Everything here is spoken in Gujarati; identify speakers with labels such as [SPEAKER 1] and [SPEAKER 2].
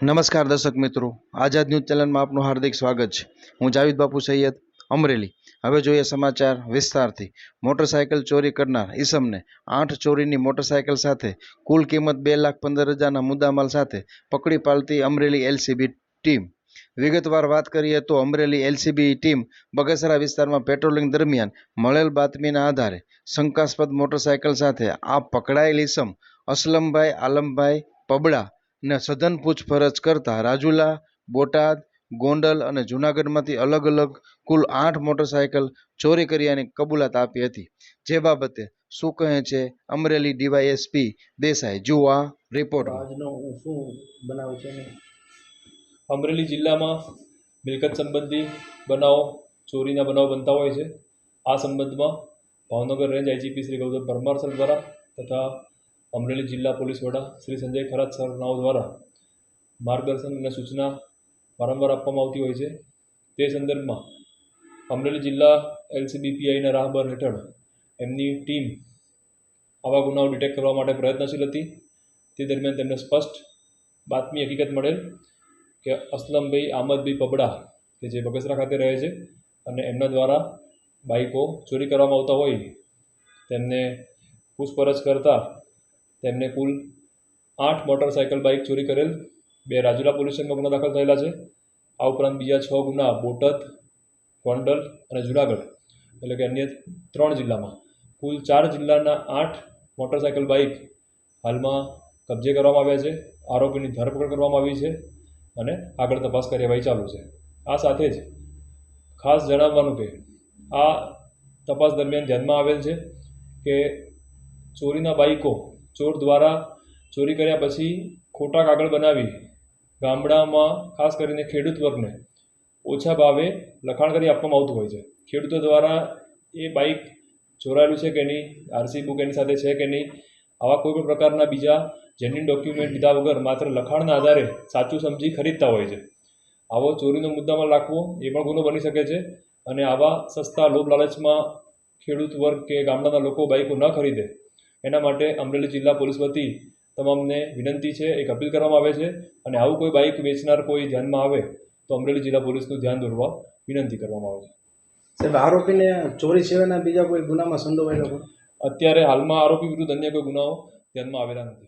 [SPEAKER 1] નમસ્કાર દર્શક મિત્રો, આઝાદ ન્યૂઝ ચેનલમાં આપનું હાર્દિક સ્વાગત છે। હું જાવીદ બાપુ સૈયદ, અમરેલી। હવે જોઈએ સમાચાર વિસ્તારથી। મોટરસાયકલ ચોરી કરનાર ઈસમને 8 ચોરીની મોટરસાયકલ સાથે કુલ કિંમત 2,15,000ના મુદ્દામાલ સાથે પકડી પાડતી અમરેલી એલસીબી ટીમ। વિગતવાર વાત કરીએ તો અમરેલી એલસીબી ટીમ બગસરા વિસ્તારમાં પેટ્રોલિંગ દરમિયાન મળેલ બાતમીના આધારે શંકાસ્પદ મોટરસાયકલ સાથે આ પકડાયેલ ઈસમ અસલમભાઈ આલમભાઈ પબડા ને સઘન પૂછપરછ કરતા રાજુલા, બોટાદ, ગોંડલ અને જૂનાગઢમાંથી અલગ અલગ કુલ 8 મોટરસાયકલ ચોરી કર્યાની કબૂલાત આપી હતી। જે બાબતે શું કહે છે અમરેલી ડીવાયએસપી દેસાઈ, જુઓ આ રિપોર્ટ।
[SPEAKER 2] અમરેલી જિલ્લામાં મિલકત સંબંધી બનાવો, ચોરીના બનાવો બનતા હોય છે। આ સંબંધમાં Bhavnagar range IGP Shri Gautam Parmar sir દ્વારા તથા અમરેલી જિલ્લા પોલીસ વડા શ્રી સંજય ખરાત સરનાઓ દ્વારા માર્ગદર્શન અને સૂચના વારંવાર આપવામાં આવતી હોય છે। તે સંદર્ભમાં અમરેલી જિલ્લા એલસીબી પીઆઈના રાહબર હેઠળ એમની ટીમ આવા ગુનાઓ ડિટેક્ટ કરવા માટે પ્રયત્નશીલ હતી। તે દરમિયાન તેમને સ્પષ્ટ બાતમી હકીકત મળેલ કે અસલમભાઈ આમદભાઈ પબડા કે જે બગસરા ખાતે રહે છે અને એમના દ્વારા બાઇકો ચોરી કરવામાં આવતા હોય તેમને પૂછપરછ કરતાં તેમને કુલ 8 મોટરસાયકલ બાઇક ચોરી કરેલ, 2 રાજુલા પોલીસ સ્ટેશનમાં ગુના દાખલ થયેલા છે। આ ઉપરાંત બીજા 6 ગુના બોટાદ, ગોંડલ અને જૂનાગઢ એટલે કે અન્ય 3 જિલ્લામાં કુલ 4 જિલ્લાના 8 મોટરસાયકલ બાઇક હાલમાં કબજે કરવામાં આવ્યા છે। આરોપીની ધરપકડ કરવામાં આવી છે અને આગળ તપાસ કાર્યવાહી ચાલુ છે। આ સાથે જ ખાસ જણાવવાનું કે આ તપાસ દરમિયાન ધ્યાનમાં આવેલ છે કે ચોરીના બાઇકો ચોર દ્વારા ચોરી કર્યા પછી ખોટા કાગળ બનાવી ગામડામાં ખાસ કરીને ખેડૂત વર્ગને ઓછા ભાવે લખાણ કરી આપવામાં આવતું હોય છે। ખેડૂતો દ્વારા એ બાઇક ચોરાયેલું છે કે નહીં, આરસી બુક એની સાથે છે કે નહીં, આવા કોઈ પણ પ્રકારના બીજા જેન્યુઇન ડોક્યુમેન્ટ લીધા વગર માત્ર લખાણના આધારે સાચું સમજી ખરીદતા હોય છે। આવો ચોરીનો મુદ્દામાં રાખવો એ પણ ગુનો બની શકે છે અને આવા સસ્તા લોભ લાલચમાં ખેડૂત વર્ગ કે ગામડાના લોકો બાઇકો ન ખરીદે એના માટે અમરેલી જિલ્લા પોલીસ વતી તમામને વિનંતી છે, એક અપીલ કરવામાં આવે છે અને આવું કોઈ બાઇક વેચનાર કોઈ ધ્યાનમાં આવે તો અમરેલી જિલ્લા પોલીસનું ધ્યાન દોરવા વિનંતી કરવામાં આવે છે।
[SPEAKER 3] સાહેબ, આરોપીને ચોરી સિવાયના બીજા કોઈ ગુનામાં સંડોવાયેલો?
[SPEAKER 2] અત્યારે હાલમાં આરોપી વિરુદ્ધ અન્ય કોઈ ગુનાઓ ધ્યાનમાં આવેલા નથી।